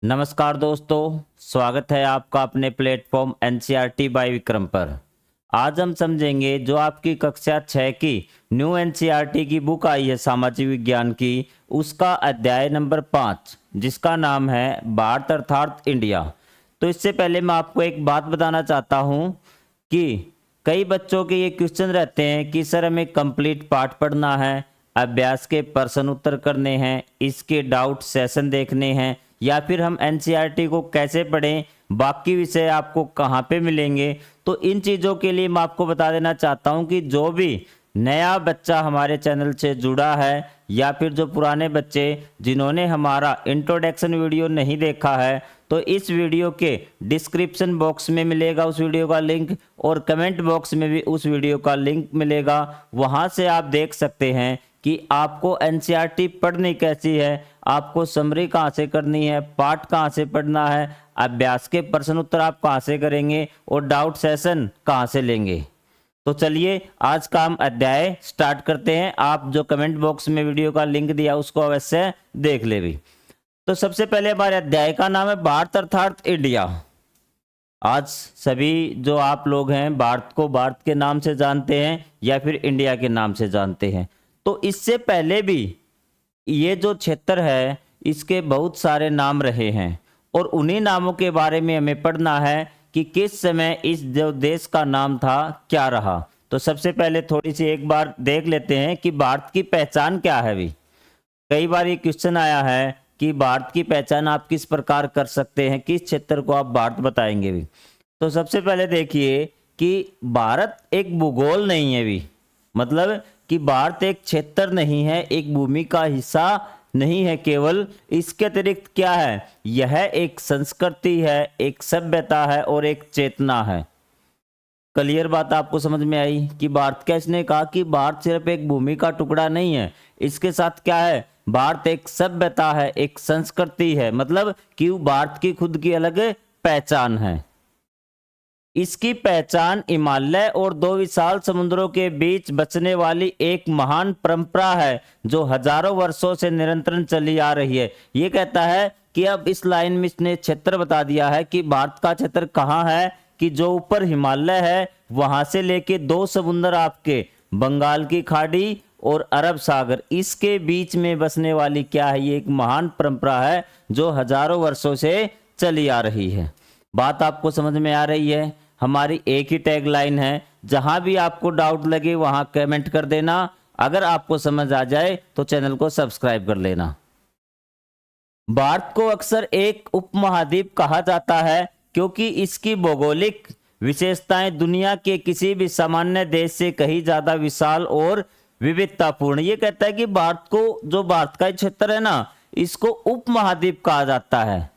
नमस्कार दोस्तों, स्वागत है आपका अपने प्लेटफॉर्म एनसीईआरटी बाय विक्रम पर। आज हम समझेंगे जो आपकी कक्षा 6 की न्यू एनसीईआरटी की बुक आई है सामाजिक विज्ञान की, उसका अध्याय नंबर 5 जिसका नाम है भारत अर्थात इंडिया। तो इससे पहले मैं आपको एक बात बताना चाहता हूँ कि कई बच्चों के ये क्वेश्चन रहते हैं कि सर हमें कंप्लीट पाठ पढ़ना है, अभ्यास के प्रश्न उत्तर करने हैं, इसके डाउट सेशन देखने हैं, या फिर हम एनसीईआरटी को कैसे पढ़ें, बाकी विषय आपको कहाँ पे मिलेंगे। तो इन चीज़ों के लिए मैं आपको बता देना चाहता हूँ कि जो भी नया बच्चा हमारे चैनल से जुड़ा है या फिर जो पुराने बच्चे जिन्होंने हमारा इंट्रोडक्शन वीडियो नहीं देखा है, तो इस वीडियो के डिस्क्रिप्शन बॉक्स में मिलेगा उस वीडियो का लिंक, और कमेंट बॉक्स में भी उस वीडियो का लिंक मिलेगा। वहाँ से आप देख सकते हैं कि आपको एनसीईआरटी पढ़नी कैसी है, आपको समरी कहाँ से करनी है, पाठ कहाँ से पढ़ना है, अभ्यास के प्रश्न उत्तर आप कहाँ से करेंगे और डाउट सेशन कहाँ से लेंगे। तो चलिए आज का हम अध्याय स्टार्ट करते हैं। आप जो कमेंट बॉक्स में वीडियो का लिंक दिया उसको अवश्य देख ले भी। तो सबसे पहले हमारे अध्याय का नाम है भारत अर्थात इंडिया। आज सभी जो आप लोग हैं भारत को भारत के नाम से जानते हैं या फिर इंडिया के नाम से जानते हैं। तो इससे पहले भी ये जो क्षेत्र है इसके बहुत सारे नाम रहे हैं और उन्हीं नामों के बारे में हमें पढ़ना है कि किस समय इस जो देश का नाम था क्या रहा। तो सबसे पहले थोड़ी सी एक बार देख लेते हैं कि भारत की पहचान क्या है। भी कई बार ये क्वेश्चन आया है कि भारत की पहचान आप किस प्रकार कर सकते हैं, किस क्षेत्र को आप भारत बताएंगे भी। तो सबसे पहले देखिए कि भारत एक भूगोल नहीं है भी, मतलब कि भारत एक क्षेत्र नहीं है, एक भूमि का हिस्सा नहीं है केवल। इसके अतिरिक्त क्या है, यह एक संस्कृति है, एक सभ्यता है और एक चेतना है। क्लियर बात आपको समझ में आई कि भारत क्या, इसने कहा कि भारत सिर्फ एक भूमि का टुकड़ा नहीं है, इसके साथ क्या है, भारत एक सभ्यता है, एक संस्कृति है, मतलब कि भारत की खुद की अलग पहचान है। इसकी पहचान हिमालय और दो विशाल समुद्रों के बीच बसने वाली एक महान परंपरा है जो हजारों वर्षों से निरंतर चली आ रही है। ये कहता है कि अब इस लाइन में इसने क्षेत्र बता दिया है कि भारत का क्षेत्र कहाँ है, कि जो ऊपर हिमालय है वहां से लेके दो समुद्र आपके बंगाल की खाड़ी और अरब सागर, इसके बीच में बसने वाली क्या है, ये एक महान परंपरा है जो हजारों वर्षों से चली आ रही है। बात आपको समझ में आ रही है। हमारी एक ही टैग लाइन है, जहां भी आपको डाउट लगे वहां कमेंट कर देना। अगर आपको समझ आ जाए तो चैनल को सब्सक्राइब कर लेना। भारत को अक्सर एक उपमहाद्वीप कहा जाता है क्योंकि इसकी भौगोलिक विशेषताएं दुनिया के किसी भी सामान्य देश से कहीं ज्यादा विशाल और विविधतापूर्ण। ये कहता है कि भारत को, जो भारत का क्षेत्र है ना, इसको उपमहाद्वीप कहा जाता है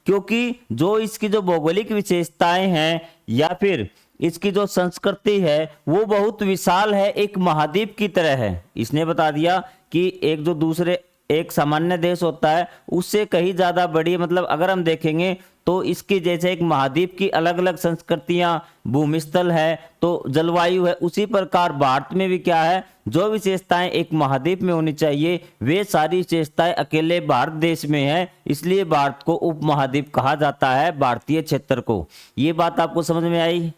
क्योंकि जो इसकी जो भौगोलिक विशेषताएं हैं या फिर इसकी जो संस्कृति है वो बहुत विशाल है, एक महाद्वीप की तरह है। इसने बता दिया कि एक जो दूसरे एक सामान्य देश होता है उससे कहीं ज्यादा बड़ी, मतलब अगर हम देखेंगे तो इसकी जैसे एक महाद्वीप की अलग अलग संस्कृतियां, भूमिस्थल है तो जलवायु है, उसी प्रकार भारत में भी क्या है, जो विशेषताएं एक महाद्वीप में होनी चाहिए वे सारी विशेषताएं अकेले भारत देश में है, इसलिए भारत को उपमहाद्वीप कहा जाता है, भारतीय क्षेत्र को। ये बात आपको समझ में आई।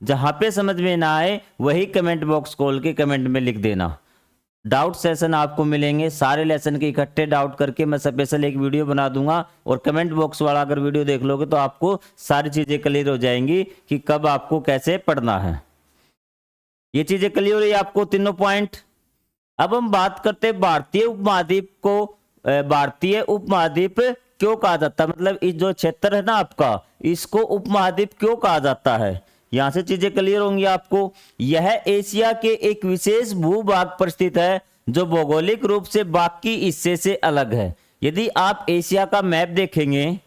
जहां पे समझ में ना आए वही कमेंट बॉक्स खोल के कमेंट में लिख देना। डाउट सेशन आपको मिलेंगे, सारे लेसन के इकट्ठे डाउट करके मैं स्पेशल एक वीडियो बना दूंगा और कमेंट बॉक्स वाला अगर वीडियो देख लोगे तो आपको सारी चीजें क्लियर हो जाएंगी कि कब आपको कैसे पढ़ना है। ये चीजें क्लियर हुई आपको तीनों पॉइंट। अब हम बात करते हैं भारतीय उपमहाद्वीप को। भारतीय उपमहाद्वीप क्यों कहा जाता है, मतलब इस जो क्षेत्र है ना आपका, इसको उपमहाद्वीप क्यों कहा जाता है, यहां से चीजें क्लियर होंगी आपको। यह एशिया के एक विशेष भूभाग पर स्थित है जो भौगोलिक रूप से बाकी हिस्से से अलग है। यदि आप एशिया का मैप देखेंगे,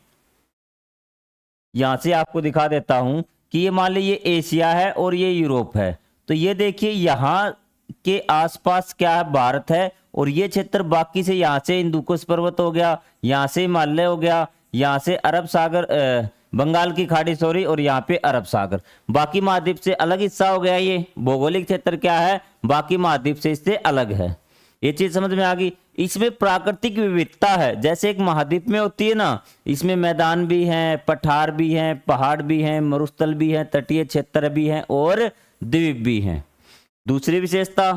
यहां से आपको दिखा देता हूं कि ये मान लीजिए ये एशिया है और ये यूरोप है, तो ये देखिए यहाँ के आसपास क्या है, भारत है, और ये क्षेत्र बाकी से, यहाँ से हिंदुकुश पर्वत हो गया, यहाँ से हिमालय हो गया, यहाँ से अरब सागर, बंगाल की खाड़ी सॉरी, और यहाँ पे अरब सागर, बाकी महाद्वीप से अलग हिस्सा हो गया। ये भौगोलिक क्षेत्र क्या है, बाकी महाद्वीप से इससे अलग है। ये चीज समझ में आ गई। इसमें प्राकृतिक विविधता है, जैसे एक महाद्वीप में होती है ना, इसमें मैदान भी हैं, पठार भी हैं, पहाड़ भी हैं, मरुस्थल भी हैं, तटीय क्षेत्र भी हैं और द्वीप भी हैं। दूसरी विशेषता,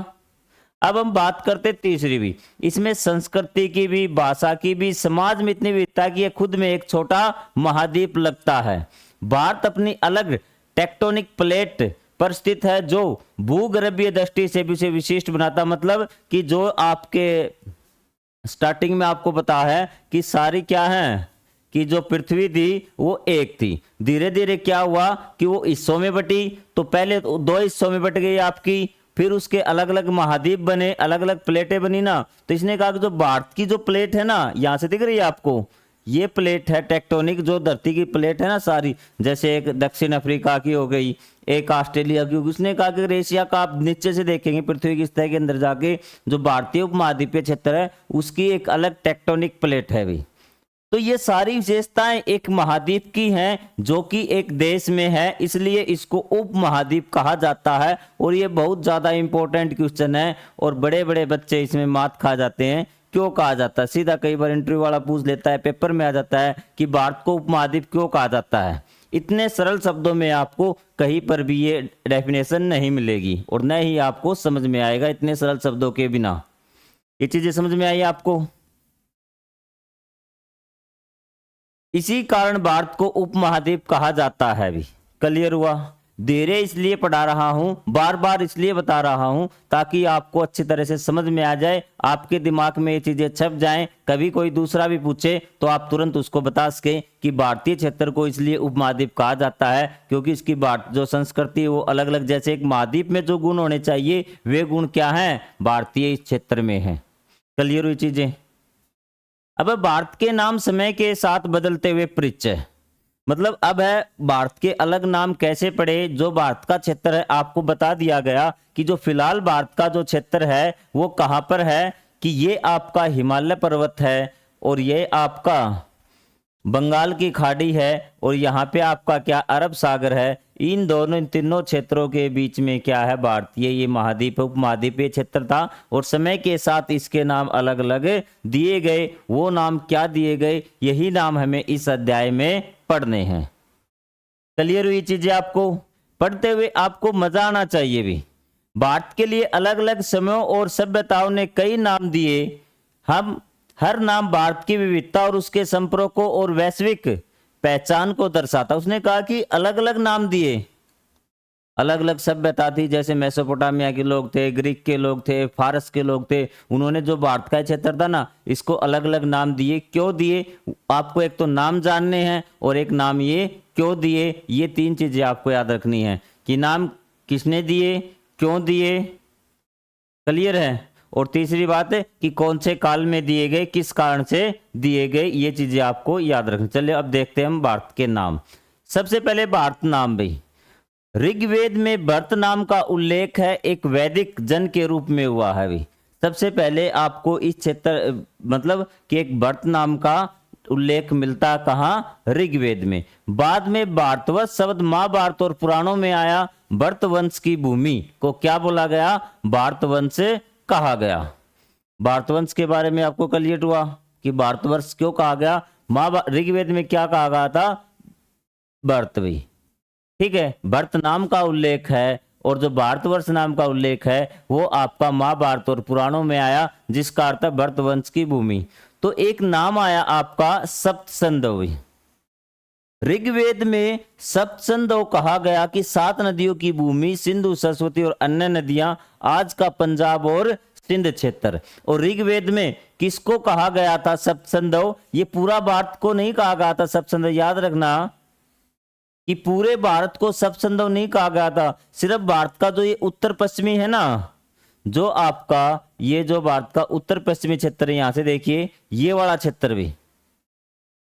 अब हम बात करते तीसरी भी, इसमें संस्कृति की भी, भाषा की भी, समाज में इतनी विविधता की ये खुद में एक छोटा महाद्वीप लगता है। भारत अपनी अलग टेक्टोनिक प्लेट पर स्थित है जो भूगर्भीय दृष्टि से भी उसे विशिष्ट बनाता, मतलब कि जो आपके स्टार्टिंग में आपको पता है कि सारी क्या है कि जो पृथ्वी थी वो एक थी, धीरे धीरे क्या हुआ कि वो हिस्सों में बटी, तो पहले 2 हिस्सों में बट गई आपकी, फिर उसके अलग अलग महाद्वीप बने, अलग अलग प्लेटें बनी ना। तो इसने कहा कि जो भारत की जो प्लेट है ना, यहां से दिख रही है आपको, ये प्लेट है टेक्टोनिक, जो धरती की प्लेट है ना सारी, जैसे एक दक्षिण अफ्रीका की हो गई, एक ऑस्ट्रेलिया की होगी। उसने कहा कि अगर एशिया का आप नीचे से देखेंगे पृथ्वी की सतह के अंदर जाके, जो भारतीय उपमहाद्वीपीय क्षेत्र है उसकी एक अलग टेक्टोनिक प्लेट है भी। तो ये सारी विशेषताएं एक महाद्वीप की हैं जो कि एक देश में है, इसलिए इसको उपमहाद्वीप कहा जाता है। और ये बहुत ज्यादा इंपॉर्टेंट क्वेश्चन है और बड़े बड़े बच्चे इसमें मात खा जाते हैं। क्यों कहा जाता है, सीधा कई बार इंटरव्यू वाला पूछ लेता है, पेपर में आ जाता है कि भारत को उपमहाद्वीप क्यों कहा जाता है। इतने सरल शब्दों में आपको कहीं पर भी ये डेफिनेशन नहीं मिलेगी और न ही आपको समझ में आएगा इतने सरल शब्दों के बिना। ये चीजें समझ में आई आपको? इसी कारण भारत को उपमहाद्वीप कहा जाता है भी। क्लियर हुआ? धीरे इसलिए पढ़ा रहा हूं, बार बार इसलिए बता रहा हूं ताकि आपको अच्छी तरह से समझ में आ जाए, आपके दिमाग में ये चीजें छप जाएं। कभी कोई दूसरा भी पूछे तो आप तुरंत उसको बता सके कि भारतीय क्षेत्र को इसलिए उपमहाद्वीप कहा जाता है क्योंकि इसकी जो संस्कृति है वो अलग अलग, जैसे एक महाद्वीप में जो गुण होने चाहिए वे गुण क्या हैं, भारतीय क्षेत्र में है। क्लियर हुई चीजें? अब भारत के नाम समय के साथ बदलते हुए परिचय, मतलब अब है भारत के अलग नाम कैसे पड़े। जो भारत का क्षेत्र है आपको बता दिया गया कि जो फिलहाल भारत का जो क्षेत्र है वो कहां पर है, कि ये आपका हिमालय पर्वत है और ये आपका बंगाल की खाड़ी है और यहाँ पे आपका क्या अरब सागर है। इन तीनों क्षेत्रों के बीच में क्या है, भारतीय ये महाद्वीप उपमहाद्वीपीय क्षेत्र था और समय के साथ इसके नाम अलग अलग दिए गए। वो नाम क्या दिए गए, यही नाम हमें इस अध्याय में पढ़ने हैं। क्लियर हुई चीजें? आपको पढ़ते हुए आपको मजा आना चाहिए भी। भारत के लिए अलग अलग समयों और सभ्यताओं ने कई नाम दिए। हम हर नाम भारत की विविधता और उसके संपर्कों और वैश्विक पहचान को दर्शाता। उसने कहा कि अलग अलग नाम दिए, अलग अलग सभ्यता थी, जैसे मेसोपोटामिया के लोग थे, ग्रीक के लोग थे, फारस के लोग थे, उन्होंने जो भारत का क्षेत्र था ना इसको अलग अलग नाम दिए। क्यों दिए, आपको एक तो नाम जानने हैं और एक नाम ये क्यों दिए। ये 3 चीजें आपको याद रखनी है कि नाम किसने दिए, क्यों दिए। क्लियर है? और तीसरी बात है कि कौन से काल में दिए गए, किस कारण से दिए गए, ये चीजें आपको याद रखनी। चलिए अब देखते हैं हम भारत के नाम। सबसे पहले भारत नाम भाई, ऋग्वेद में भरत नाम का उल्लेख है एक वैदिक जन के रूप में हुआ है भाई। सबसे पहले आपको इस क्षेत्र मतलब कि एक भरत नाम का उल्लेख मिलता कहाँ, ऋग्वेद में। बाद में भारतवर्ष शब्द महाभारत और पुराणों में आया। भरत वंश की भूमि को क्या बोला गया, भारतवंश कहा गया। भारतवंश के बारे में आपको क्लियर हुआ कि भारतवर्ष क्यों कहा गया। ऋग्वेद में क्या कहा गया था, भरत भी। ठीक है, भरत नाम का उल्लेख है और जो भारतवर्ष नाम का उल्लेख है वो आपका महाभारत और पुराणों में आया, जिसका अर्थ है भरतवंश की भूमि। तो एक नाम आया आपका सप्तसंधव। ऋग्वेद में सप्तसंधव कहा गया कि 7 नदियों की भूमि, सिंधु, सरस्वती और अन्य नदियां, आज का पंजाब और सिंध क्षेत्र। और ऋग्वेद में किसको कहा गया था सप्तसंधव, ये पूरा भारत को नहीं कहा गया था सप्तसंधव। याद रखना कि पूरे भारत को सप्तसंधव नहीं कहा गया था, सिर्फ भारत का जो ये उत्तर पश्चिमी है ना, जो आपका ये जो भारत का उत्तर पश्चिमी क्षेत्र है, यहां से देखिए ये वाला क्षेत्र भी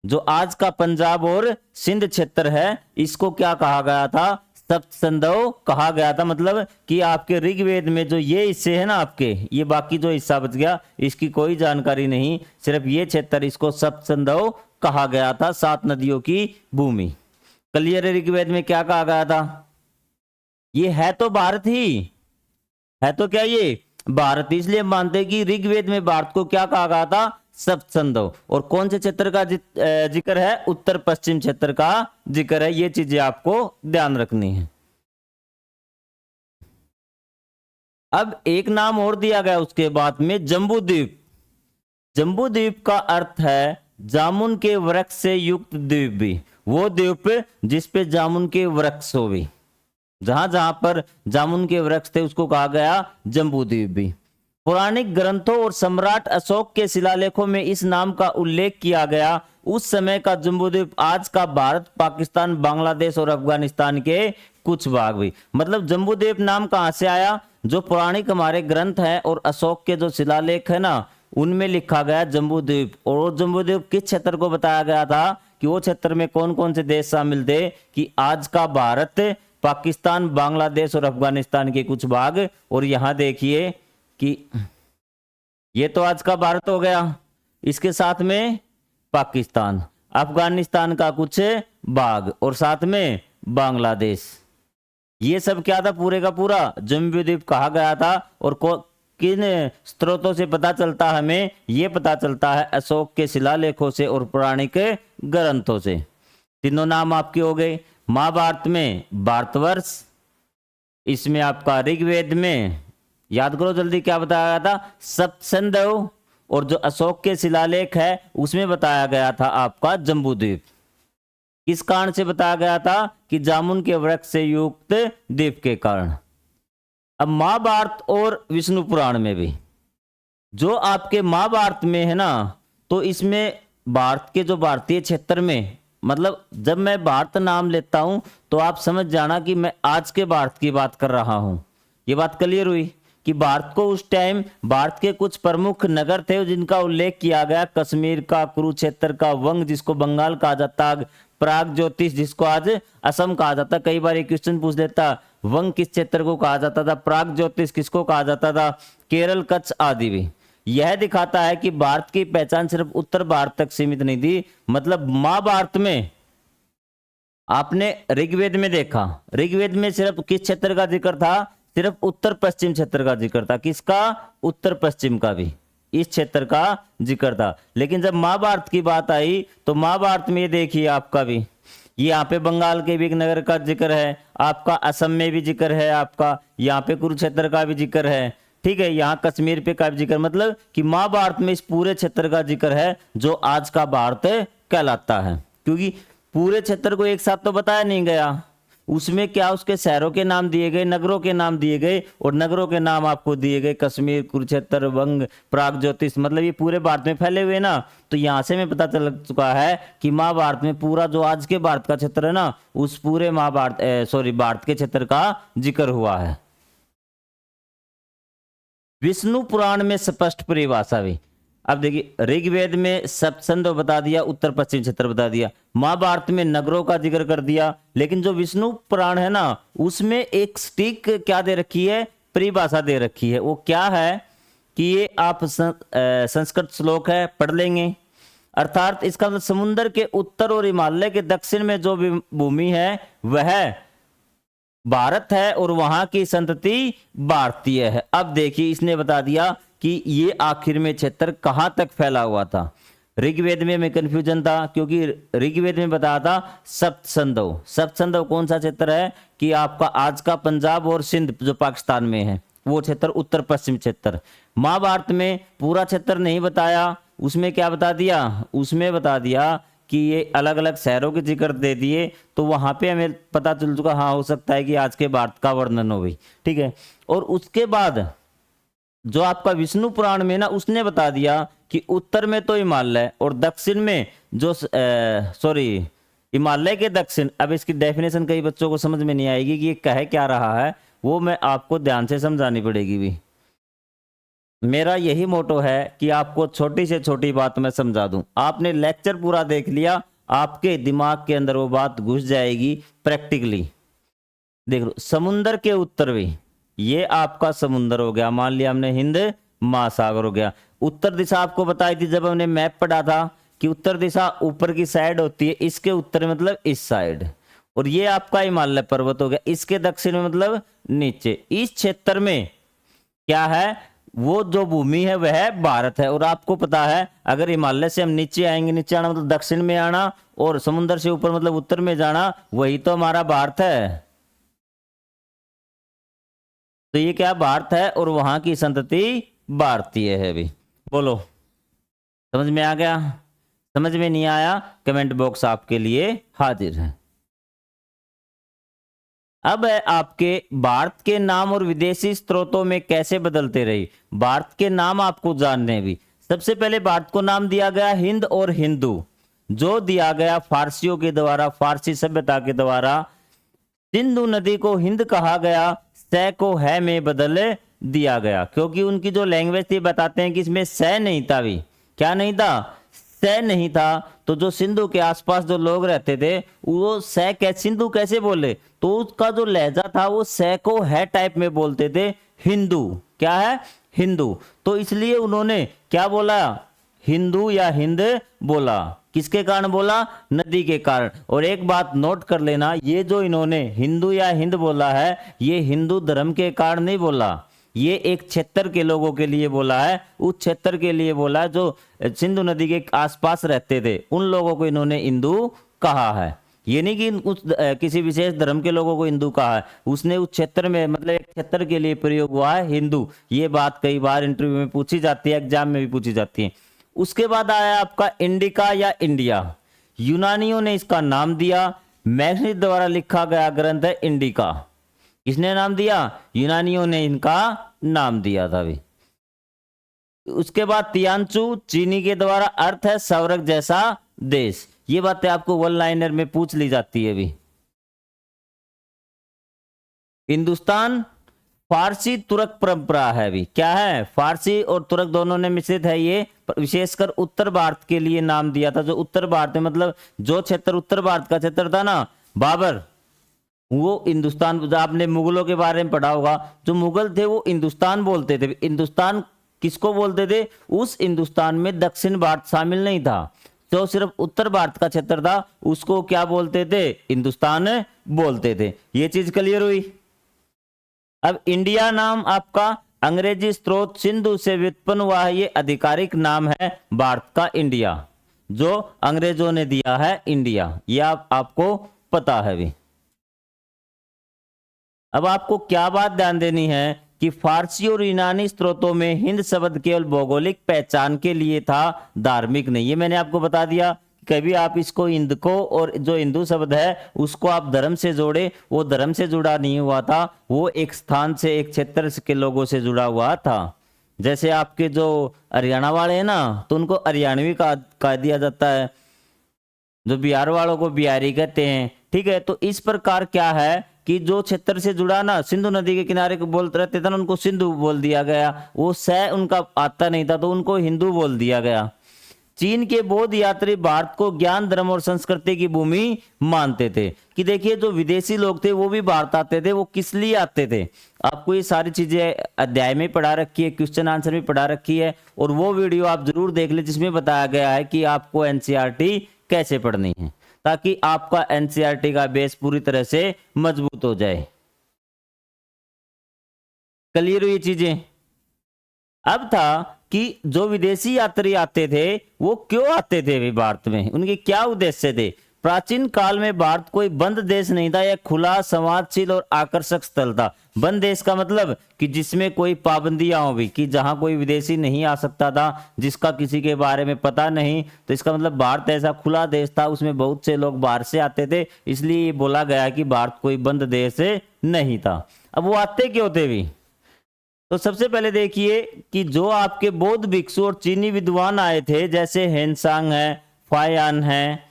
जो आज का पंजाब और सिंध क्षेत्र है, इसको क्या कहा गया था, सप्तसंधव कहा गया था। मतलब कि आपके ऋग्वेद में जो ये हिस्से है ना आपके, ये बाकी जो हिस्सा बच गया इसकी कोई जानकारी नहीं, सिर्फ ये क्षेत्र, इसको सप्तसंधव कहा गया था, 7 नदियों की भूमि। क्लियर है? ऋग्वेद में क्या कहा गया था, ये है तो भारत ही है, तो क्या ये भारत, इसलिए हम मानते हैं कि ऋग्वेद में भारत को क्या कहा गया था, सप्तसंधव। और कौन से क्षेत्र का जिक्र है, उत्तर पश्चिम क्षेत्र का जिक्र है। ये चीजें आपको ध्यान रखनी है। अब एक नाम और दिया गया उसके बाद में, जम्बूद्वीप। जम्बूद्वीप का अर्थ है जामुन के वृक्ष से युक्त द्वीप भी, वो द्वीप जिसपे जामुन के वृक्ष हो भी, जहां जहां पर जामुन के वृक्ष थे उसको कहा गया जम्बूद्वीप भी। पौराणिक ग्रंथों और सम्राट अशोक के शिलालेखों में इस नाम का उल्लेख किया गया। उस समय का जम्बूद्वीप आज का भारत, पाकिस्तान, बांग्लादेश और अफगानिस्तान के कुछ भाग भी। मतलब जम्बूद्वीप नाम कहां से आया, जो पौराणिक हमारे ग्रंथ हैं और अशोक के जो शिलालेख है ना, उनमें लिखा गया जम्बूद्वीप। और वो जम्बूद्वीप किस क्षेत्र को बताया गया था कि वो क्षेत्र में कौन कौन से देश शामिल थे, कि आज का भारत, पाकिस्तान, बांग्लादेश और अफगानिस्तान के कुछ भाग। और यहां देखिए कि ये तो आज का भारत हो गया, इसके साथ में पाकिस्तान, अफगानिस्तान का कुछ भाग और साथ में बांग्लादेश। ये सब क्या था, पूरे का पूरा जम्बूद्वीप कहा गया था। और किन स्रोतों से पता चलता है हमें, ये पता चलता है अशोक के शिलालेखों से और पौराणिक ग्रंथों से। तीनों नाम आपके हो गए। महाभारत में भारतवर्ष, इसमें आपका ऋग्वेद में याद करो जल्दी क्या बताया गया था, सप्तसंधव। और जो अशोक के शिलालेख है उसमें बताया गया था आपका जम्बूद्वीप। किस कारण से बताया गया था, कि जामुन के वृक्ष से युक्त द्वीप के कारण। अब महाभारत और विष्णु पुराण में भी, जो आपके महाभारत में है ना, तो इसमें भारत के जो भारतीय क्षेत्र में, मतलब जब मैं भारत नाम लेता हूं तो आप समझ जाना कि मैं आज के भारत की बात कर रहा हूं। ये बात क्लियर हुई कि भारत को उस टाइम भारत के कुछ प्रमुख नगर थे जिनका उल्लेख किया गया, कश्मीर का, कुरुक्षेत्र का, वंग जिसको बंगाल कहा जाता, प्राग ज्योतिष जिसको आज असम कहा जाता। कई बार एक क्वेश्चन पूछ लेता, वंग किस क्षेत्र को कहा जाता था, प्राग ज्योतिष किसको कहा जाता था, केरल, कच्छ आदि भी। यह दिखाता है कि भारत की पहचान सिर्फ उत्तर भारत तक सीमित नहीं थी। मतलब महाभारत में आपने ऋग्वेद में देखा, ऋग्वेद में सिर्फ किस क्षेत्र का जिक्र था, सिर्फ उत्तर पश्चिम क्षेत्र का जिक्र था। किसका, उत्तर पश्चिम का भी, इस क्षेत्र का जिक्र था। लेकिन जब महाभारत की बात आई तो महाभारत में देखिए आपका भी, ये यहाँ पे बंगाल के भी एक नगर का जिक्र है, आपका असम में भी जिक्र है, आपका यहाँ पे कुरुक्षेत्र का भी जिक्र है, ठीक है, यहाँ कश्मीर पे का भी जिक्र। मतलब कि महाभारत में इस पूरे क्षेत्र का जिक्र है जो आज का भारत कहलाता है। क्योंकि पूरे क्षेत्र को एक साथ तो बताया नहीं गया, उसमें क्या उसके शहरों के नाम दिए गए, नगरों के नाम दिए गए, और नगरों के नाम आपको दिए गए कश्मीर, कुरुक्षेत्र, वंग, प्राग ज्योतिष। मतलब ये पूरे भारत में फैले हुए ना। तो यहां से हमें पता चल चुका है कि महाभारत में पूरा जो आज के भारत का क्षेत्र है ना, उस पूरे भारत के क्षेत्र का जिक्र हुआ है। विष्णु पुराण में स्पष्ट परिभाषा भी, अब देखिए ऋग्वेद में सप्तसंधव बता दिया, उत्तर पश्चिम क्षेत्र बता दिया, महाभारत में नगरों का जिक्र कर दिया। लेकिन जो विष्णु पुराण है ना, उसमें एक स्टिक क्या दे रखी है, परिभाषा दे रखी है। वो क्या है कि ये आप संस्कृत श्लोक है, पढ़ लेंगे। अर्थात इसका मतलब समुद्र के उत्तर और हिमालय के दक्षिण में जो भी भूमि है वह भारत है और वहां की संतति भारतीय है। अब देखिए इसने बता दिया कि ये आखिर में क्षेत्र कहां तक फैला हुआ था। ऋग्वेद में हमें कंफ्यूजन था क्योंकि ऋग्वेद में बताया था सप्तसंधव। सप्तसंधव कौन सा क्षेत्र है, कि आपका आज का पंजाब और सिंध जो पाकिस्तान में है वो क्षेत्र, उत्तर पश्चिम क्षेत्र। महाभारत में पूरा क्षेत्र नहीं बताया, उसमें क्या बता दिया, उसमें बता दिया कि ये अलग अलग शहरों के जिक्र दे दिए। तो वहां पे हमें पता चल चुका, हाँ हो सकता है कि आज के भारत का वर्णन हो गई, ठीक है। और उसके बाद जो आपका विष्णु पुराण में ना, उसने बता दिया कि उत्तर में तो हिमालय और दक्षिण में जो हिमालय के दक्षिण। अब इसकी डेफिनेशन कई बच्चों को समझ में नहीं आएगी कि ये कह क्या रहा है, वो मैं आपको ध्यान से समझानी पड़ेगी भी। मेरा यही मोटो है कि आपको छोटी से छोटी बात मैं समझा दूं। आपने लेक्चर पूरा देख लिया, आपके दिमाग के अंदर वो बात घुस जाएगी प्रैक्टिकली। देख लो, समुद्र के उत्तर भी, ये आपका समुद्र हो गया, मान लिया हमने हिंद महासागर हो गया। उत्तर दिशा आपको बताई थी जब हमने मैप पढ़ा था कि उत्तर दिशा ऊपर की साइड होती है, इसके उत्तर मतलब इस साइड। और ये आपका हिमालय पर्वत हो गया, इसके दक्षिण में मतलब नीचे। इस क्षेत्र में क्या है, वो जो भूमि है वह भारत है। और आपको पता है अगर हिमालय से हम नीचे आएंगे, नीचे आना मतलब दक्षिण में आना, और समुद्र से ऊपर मतलब उत्तर में जाना, वही तो हमारा भारत है। तो ये क्या भारत है और वहां की संतति भारतीय है भी। बोलो समझ में आ गया? समझ में नहीं आया कमेंट बॉक्स आपके लिए हाजिर है। अब है आपके भारत के नाम और विदेशी स्रोतों में कैसे बदलते रहे। भारत के नाम आपको जानने भी। सबसे पहले भारत को नाम दिया गया हिंद और हिंदू, जो दिया गया फारसियों के द्वारा, फारसी सभ्यता के द्वारा। सिंधु नदी को हिंद कहा गया, स को है में बदल दिया गया, क्योंकि उनकी जो लैंग्वेज थी बताते हैं कि इसमें स नहीं था भी। क्या नहीं था? स नहीं था। तो जो सिंधु के आसपास जो लोग रहते थे वो सिंधु कैसे बोले, तो उसका जो लहजा था वो स को है टाइप में बोलते थे, हिंदू। क्या है? हिंदू। तो इसलिए उन्होंने क्या बोला? हिंदू या हिंद बोला। किसके कारण बोला? नदी के कारण। और एक बात नोट कर लेना, ये जो इन्होंने हिंदू या हिंद बोला है, ये हिंदू धर्म के कारण नहीं बोला, ये एक क्षेत्र के लोगों के लिए बोला है, उस क्षेत्र के लिए बोला है जो सिंधु नदी के आसपास रहते थे, उन लोगों को इन्होंने हिंदू कहा है। ये नहीं कि उस किसी विशेष धर्म के लोगों को हिंदू कहा है, उसने उस क्षेत्र में मतलब एक क्षेत्र के लिए प्रयोग हुआ है हिंदू। ये बात कई बार इंटरव्यू में पूछी जाती है, एग्जाम में भी पूछी जाती है। उसके बाद आया आपका इंडिका या इंडिया। यूनानियों ने इसका नाम दिया, मैग्नीज द्वारा लिखा गया ग्रंथ है इंडिका। किसने नाम दिया? यूनानियों ने इनका नाम दिया था भी। उसके बाद तियानचू चीनी के द्वारा, अर्थ है स्वर्ग जैसा देश। ये बातें आपको वन लाइनर में पूछ ली जाती है भी। हिंदुस्तान फारसी तुर्क परंपरा है भी। क्या है? फारसी और तुर्क दोनों ने मिश्रित है ये, विशेषकर उत्तर भारत के लिए नाम दिया था। जो उत्तर भारत में मतलब जो क्षेत्र उत्तर भारत का क्षेत्र था ना, बाबर, वो हिंदुस्तान। आपने मुगलों के बारे में पढ़ा होगा, जो मुगल थे वो हिंदुस्तान बोलते थे। हिंदुस्तान किसको बोलते थे? उस हिंदुस्तान में दक्षिण भारत शामिल नहीं था, जो सिर्फ उत्तर भारत का क्षेत्र था, उसको क्या बोलते थे? हिंदुस्तान बोलते थे। ये चीज क्लियर हुई। अब इंडिया नाम आपका अंग्रेजी स्रोत सिंधु से व्युत्पन्न हुआ है, ये आधिकारिक नाम है भारत का इंडिया, जो अंग्रेजों ने दिया है इंडिया। ये आपको पता है भी। अब आपको क्या बात ध्यान देनी है कि फारसी और यूनानी स्रोतों में हिंद शब्द केवल भौगोलिक पहचान के लिए था, धार्मिक नहीं। ये मैंने आपको बता दिया। कभी आप इसको हिंद को, और जो हिंदू शब्द है उसको आप धर्म से जोड़े, वो धर्म से जुड़ा नहीं हुआ था, वो एक स्थान से, एक क्षेत्र के लोगों से जुड़ा हुआ था। जैसे आपके जो हरियाणा वाले हैं ना, तो उनको हरियाणवी कह दिया जाता है, जो बिहार वालों को बिहारी कहते हैं। ठीक है, तो इस प्रकार क्या है कि जो क्षेत्र से जुड़ा ना, सिंधु नदी के किनारे को बोलते रहते थे ना, उनको सिंधु बोल दिया गया। वो स उनका आता नहीं था तो उनको हिंदू बोल दिया गया। चीन के बौद्ध यात्री भारत को ज्ञान, धर्म और संस्कृति की भूमि मानते थे। कि देखिए जो विदेशी लोग थे वो भी भारत आते थे, वो किस लिए आते थे? आपको ये सारी चीजें अध्याय में पढ़ा रखी है, क्वेश्चन आंसर में पढ़ा रखी है, और वो वीडियो आप जरूर देख ले जिसमें बताया गया है कि आपको एनसीईआरटी कैसे पढ़नी है, ताकि आपका एनसीईआरटी का बेस पूरी तरह से मजबूत हो जाए। क्लियर हुई चीजें? अब था कि जो विदेशी यात्री आते थे वो क्यों आते थे भारत में, उनके क्या उद्देश्य थे? प्राचीन काल में भारत कोई बंद देश नहीं था, यह खुला, संवादशील और आकर्षक स्थल था। बंद देश का मतलब कि जिसमें कोई पाबंदियां हो भी, कि जहां कोई विदेशी नहीं आ सकता था, जिसका किसी के बारे में पता नहीं। तो इसका मतलब भारत ऐसा खुला देश था, उसमें बहुत से लोग बाहर से आते थे, इसलिए ये बोला गया कि भारत कोई बंद देश नहीं था। अब वो आते क्यों थे भी? तो सबसे पहले देखिए कि जो आपके बौद्ध भिक्षु और चीनी विद्वान आए थे, जैसे हेनसांग है, फायान है,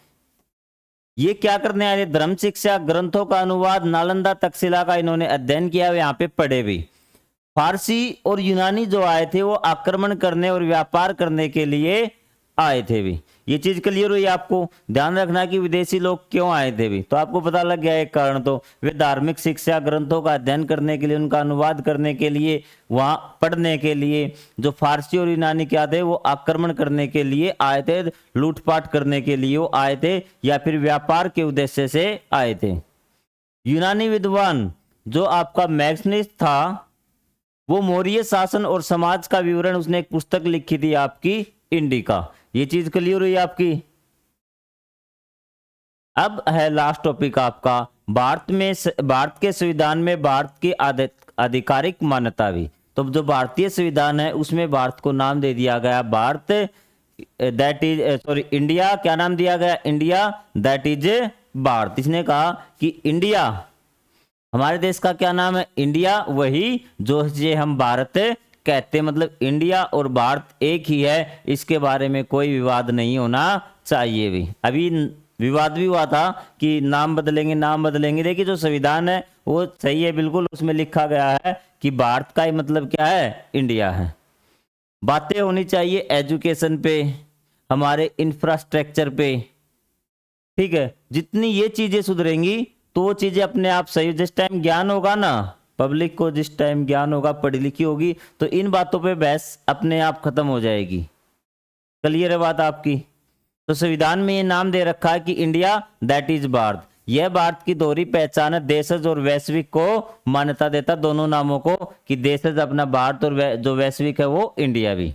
ये क्या करने आए थे? धर्म शिक्षा, ग्रंथों का अनुवाद, नालंदा तक्षशिला का इन्होंने अध्ययन किया, यहाँ पे पढ़े भी। फारसी और यूनानी जो आए थे वो आक्रमण करने और व्यापार करने के लिए आए थे भी। ये चीज क्लियर हुई आपको? ध्यान रखना कि विदेशी लोग क्यों आए थे भी, तो आपको पता लग गया एक कारण। तो वे धार्मिक शिक्षा, ग्रंथों का अध्ययन करने के लिए, उनका अनुवाद करने के लिए, वहां पढ़ने के लिए। जो फारसी और यूनानी क्या थे, वो आक्रमण करने के लिए आए थे, लूटपाट करने के लिए वो आए थे, या फिर व्यापार के उद्देश्य से आए थे। यूनानी विद्वान जो आपका मैग्नीज था वो मौर्य शासन और समाज का विवरण उसने एक पुस्तक लिखी थी आपकी इंडिका। ये चीज क्लियर हुई आपकी। अब है लास्ट टॉपिक आपका भारत के संविधान में भारत की आधिकारिक मान्यता भी। तो जो भारतीय संविधान है उसमें भारत को नाम दे दिया गया Bharat, that is sorry India, क्या नाम दिया गया? India, that is Bharat. इसने कहा कि इंडिया हमारे देश का क्या नाम है? इंडिया, वही जो ये हम भारत कहते हैं, मतलब इंडिया और भारत एक ही है, इसके बारे में कोई विवाद नहीं होना चाहिए। भी अभी विवाद भी हुआ था कि नाम बदलेंगे नाम बदलेंगे। देखिए जो संविधान है वो सही है बिल्कुल, उसमें लिखा गया है कि भारत का ही मतलब क्या है? इंडिया है। बातें होनी चाहिए एजुकेशन पे, हमारे इंफ्रास्ट्रक्चर पे, ठीक है। जितनी ये चीजें सुधरेंगी तो वो चीजें अपने आप सही। जिस टाइम ज्ञान होगा ना, पब्लिक को जिस टाइम ज्ञान होगा, पढ़ी लिखी होगी, तो इन बातों पे बहस अपने आप खत्म हो जाएगी। क्लियर है बात आपकी? तो संविधान में ये नाम दे रखा है कि इंडिया, दैट इज भारत। यह भारत की दोहरी पहचान है, देशज और वैश्विक को मान्यता देता दोनों नामों को, कि देशज अपना भारत और जो वैश्विक है वो इंडिया भी।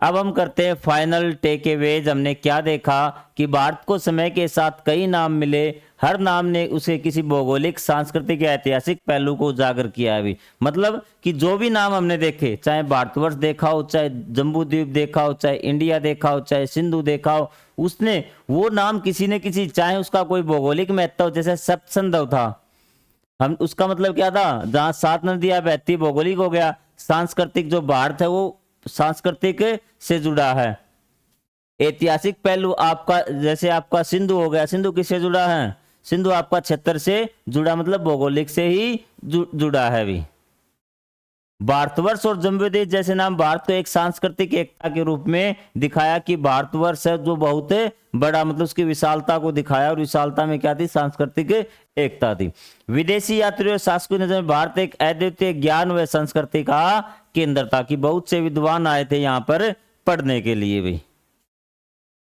अब हम करते हैं फाइनल टेक अवेज। हमने क्या देखा कि भारत को समय के साथ कई नाम मिले, हर नाम ने उसे किसी भौगोलिक, सांस्कृतिक या ऐतिहासिक पहलू को उजागर किया है भी। मतलब कि जो भी नाम हमने देखे, चाहे भारतवर्ष देखा हो, चाहे जम्बू द्वीप देखा हो, चाहे इंडिया देखा हो, चाहे सिंधु देखा हो, उसने वो नाम किसी न किसी, चाहे उसका कोई भौगोलिक महत्व हो, जैसे सप्तसंधव था, हम उसका मतलब क्या था? जहां 7 नदियां बहती, भौगोलिक हो गया। सांस्कृतिक, जो भारत है वो सांस्कृतिक से जुड़ा है। ऐतिहासिक पहलू आपका, जैसे आपका सिंधु हो गया, सिंधु किससे जुड़ा है? सिंधु आपका क्षेत्र से जुड़ा, मतलब भौगोलिक से ही जुड़ा है भी। भारतवर्ष और जम्बूद्वीप जैसे नाम भारत को एक सांस्कृतिक एकता के रूप में दिखाया, कि भारतवर्ष है जो बहुत बड़ा, मतलब उसकी विशालता को दिखाया, और विशालता में क्या थी? सांस्कृतिक एकता थी। विदेशी यात्रियों और शासकों की नजर में भारत एक अद्वितीय ज्ञान व संस्कृति का केंद्र था, कि बहुत से विद्वान आए थे यहाँ पर पढ़ने के लिए भी।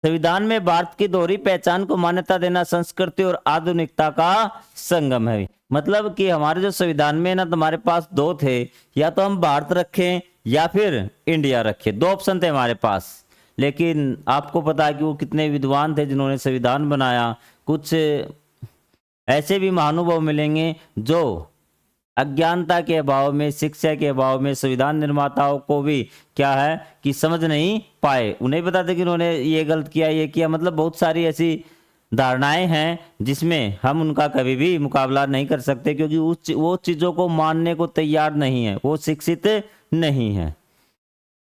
संविधान में भारत की दोहरी पहचान को मान्यता देना संस्कृति और आधुनिकता का संगम है। मतलब कि हमारे जो संविधान में ना, तुम्हारे पास दो थे, या तो हम भारत रखें या फिर इंडिया रखें, दो ऑप्शन थे हमारे पास। लेकिन आपको पता है कि वो कितने विद्वान थे जिन्होंने संविधान बनाया। कुछ ऐसे भी महानुभाव मिलेंगे जो अज्ञानता के अभाव में, शिक्षा के अभाव में संविधान निर्माताओं को भी क्या है कि समझ नहीं पाए। उन्हें पता था कि उन्होंने ये गलत किया, ये किया, मतलब बहुत सारी ऐसी धारणाएं हैं जिसमें हम उनका कभी भी मुकाबला नहीं कर सकते, क्योंकि वो चीज़ों को मानने को तैयार नहीं है, वो शिक्षित नहीं है।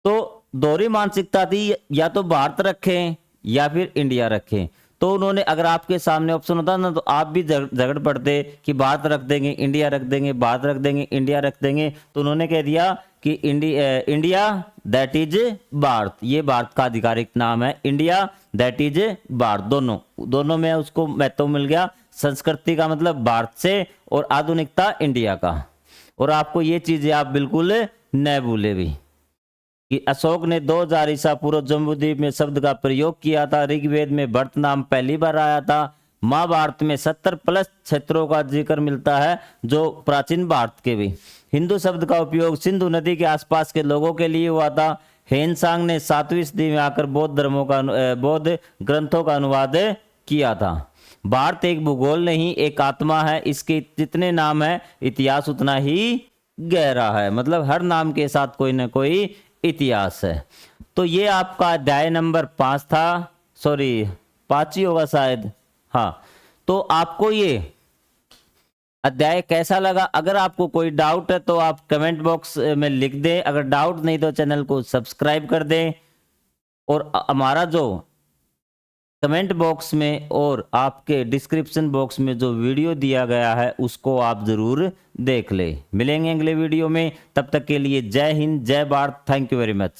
तो दोहरी मानसिकता थी, या तो भारत रखें या फिर इंडिया रखें। तो उन्होंने, अगर आपके सामने ऑप्शन होता ना, तो आप भी झगड़ पड़ते कि भारत रख देंगे, इंडिया रख देंगे, भारत रख देंगे, इंडिया रख देंगे। तो उन्होंने कह दिया कि इंडिया, दैट इज भारत, ये भारत का आधिकारिक नाम है, इंडिया, दैट इज भारत। दोनों में उसको महत्व मिल गया। संस्कृति का मतलब भारत से, और आधुनिकता इंडिया का। और आपको ये चीजें आप बिल्कुल न भूले भी, कि अशोक ने 2000 ईसा पूर्व जम्बूद्वीप में शब्द का प्रयोग किया था। ऋग्वेद में भरत नाम पहली बार आया था। महाभारत में 70+ क्षेत्रों का जिक्र मिलता है जो प्राचीन भारत के भी। हिंदू शब्द का उपयोग सिंधु नदी के आसपास के लोगों के लिए हुआ था। हेनसांग ने 7वीं सदी में आकर बौद्ध ग्रंथों का अनुवाद किया था। भारत एक भूगोल नहीं, एक आत्मा है। इसके जितने नाम है, इतिहास उतना ही गहरा है। मतलब हर नाम के साथ कोई ना कोई इतिहास है। तो ये आपका अध्याय नंबर 5 था, सॉरी 5 ही होगा शायद, हाँ। तो आपको ये अध्याय कैसा लगा? अगर आपको कोई डाउट है तो आप कमेंट बॉक्स में लिख दें। अगर डाउट नहीं तो चैनल को सब्सक्राइब कर दें, और हमारा जो कमेंट बॉक्स में और आपके डिस्क्रिप्शन बॉक्स में जो वीडियो दिया गया है उसको आप जरूर देख लें। मिलेंगे अगले वीडियो में, तब तक के लिए जय हिंद, जय Bharat. Thank you very much.